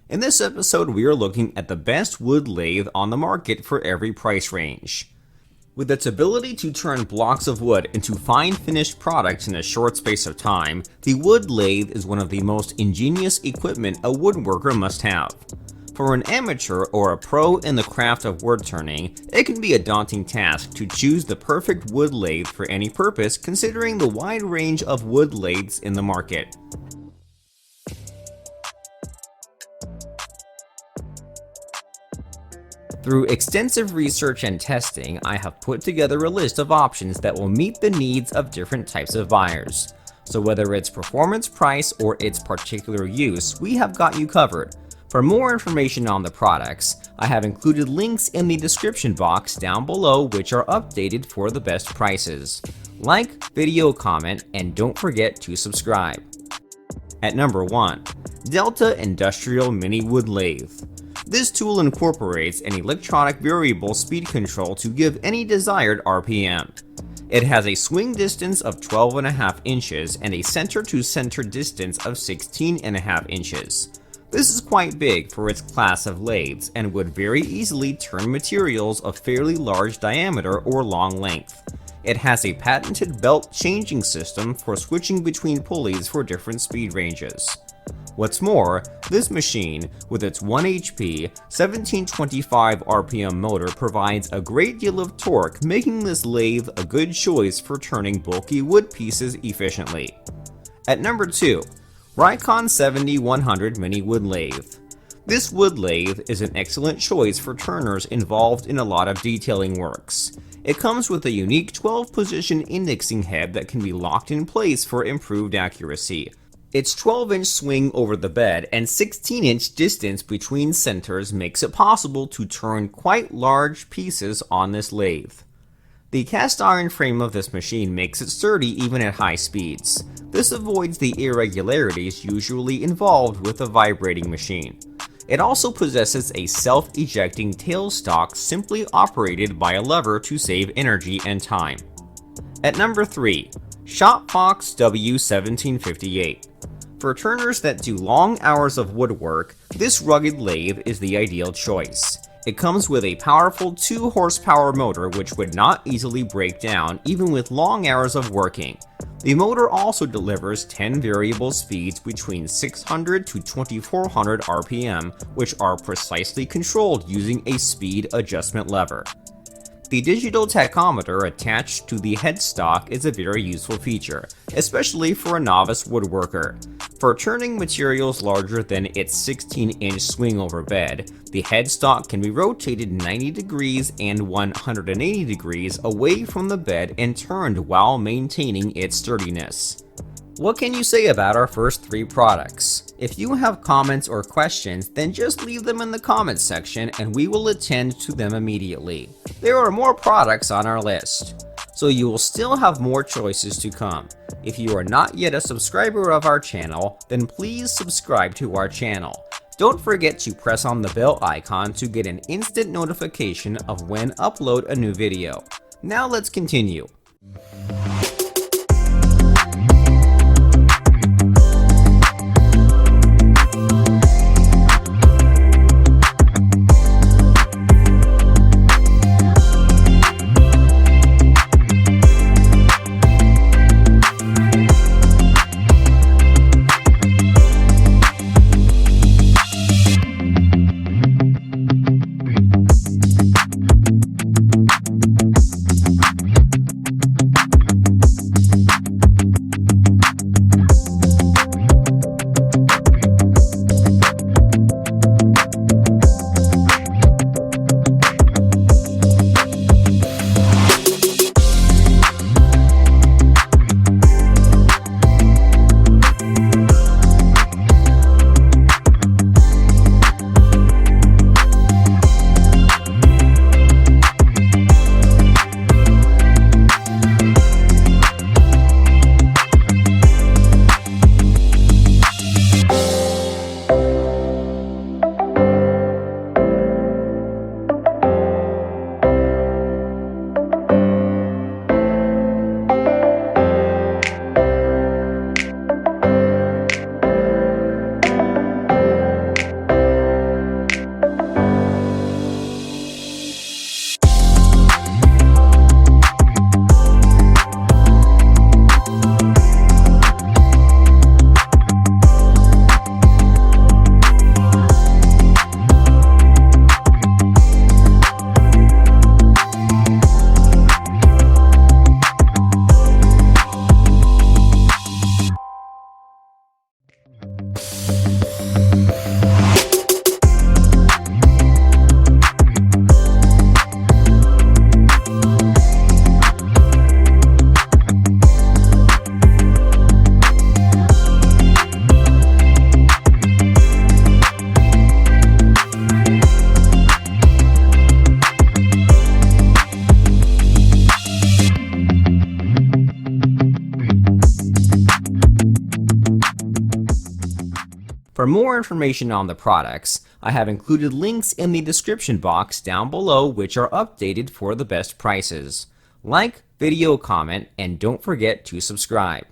In this episode, we are looking at the best wood lathe on the market for every price range. With its ability to turn blocks of wood into fine finished products in a short space of time, the wood lathe is one of the most ingenious equipment a woodworker must have. For an amateur or a pro in the craft of wood turning, it can be a daunting task to choose the perfect wood lathe for any purpose, considering the wide range of wood lathes in the market. Through extensive research and testing, I have put together a list of options that will meet the needs of different types of buyers. So whether it's performance, price, or its particular use, we have got you covered. For more information on the products, I have included links in the description box down below which are updated for the best prices. Like, video, comment, and don't forget to subscribe. At number 1, Delta Industrial Mini Wood Lathe. This tool incorporates an electronic variable speed control to give any desired RPM. It has a swing distance of 12.5 inches and a center-to-center distance of 16.5 inches. This is quite big for its class of lathes and would very easily turn materials of fairly large diameter or long length. It has a patented belt changing system for switching between pulleys for different speed ranges. What's more, this machine, with its 1 HP, 1725 RPM motor provides a great deal of torque, making this lathe a good choice for turning bulky wood pieces efficiently. At number 2, Rikon 7100 Mini Wood Lathe. This wood lathe is an excellent choice for turners involved in a lot of detailing works. It comes with a unique 12-position indexing head that can be locked in place for improved accuracy. Its 12-inch swing over the bed and 16-inch distance between centers makes it possible to turn quite large pieces on this lathe. The cast iron frame of this machine makes it sturdy even at high speeds. This avoids the irregularities usually involved with a vibrating machine. It also possesses a self-ejecting tailstock simply operated by a lever to save energy and time. At number 3, Shopfox W1758. For turners that do long hours of woodwork, this rugged lathe is the ideal choice. It comes with a powerful 2 horsepower motor which would not easily break down even with long hours of working. The motor also delivers 10 variable speeds between 600 to 2400 RPM, which are precisely controlled using a speed adjustment lever. The digital tachometer attached to the headstock is a very useful feature, especially for a novice woodworker. For turning materials larger than its 16-inch swing over bed, the headstock can be rotated 90 degrees and 180 degrees away from the bed and turned while maintaining its sturdiness. What can you say about our first 3 products? If you have comments or questions, then just leave them in the comments section and we will attend to them immediately. There are more products on our list, so you will still have more choices to come. If you are not yet a subscriber of our channel, then please subscribe to our channel. Don't forget to press on the bell icon to get an instant notification of when upload a new video. Now let's continue. For more information on the products, I have included links in the description box down below which are updated for the best prices. Like, video, comment, and don't forget to subscribe.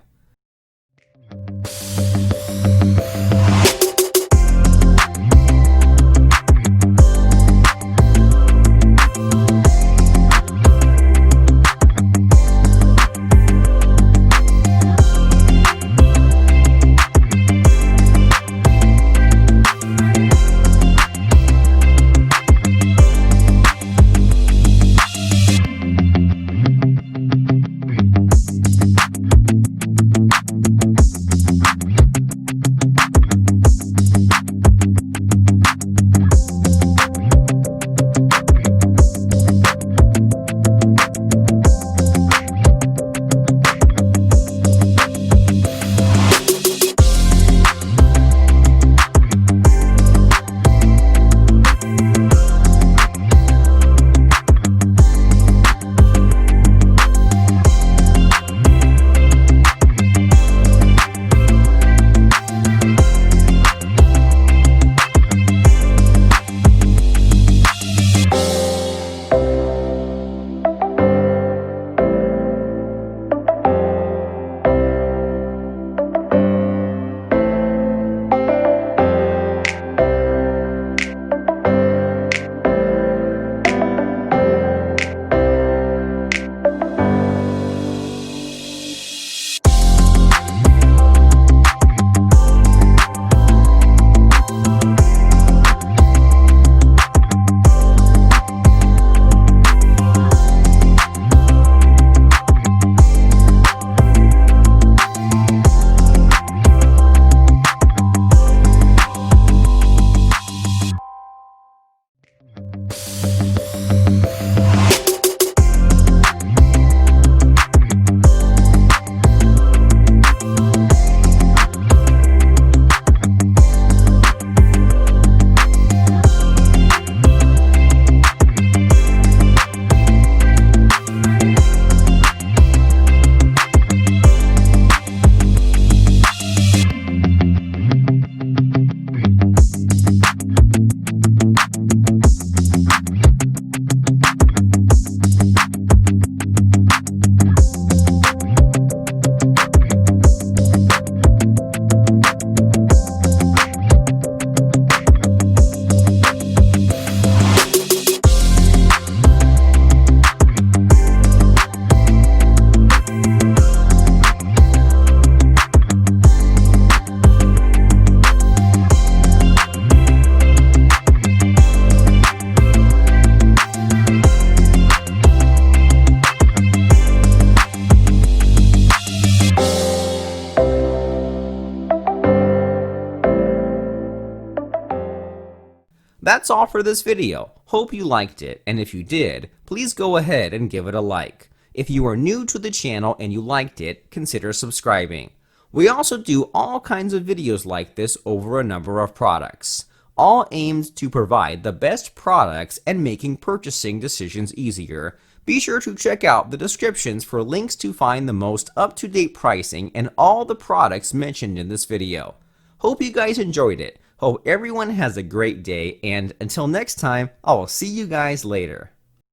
That's all for this video. Hope you liked it, and if you did, please go ahead and give it a like. If you are new to the channel and you liked it, consider subscribing. We also do all kinds of videos like this over a number of products, all aimed to provide the best products and making purchasing decisions easier. Be sure to check out the descriptions for links to find the most up-to-date pricing and all the products mentioned in this video. Hope you guys enjoyed it. Hope everyone has a great day, and until next time, I will see you guys later.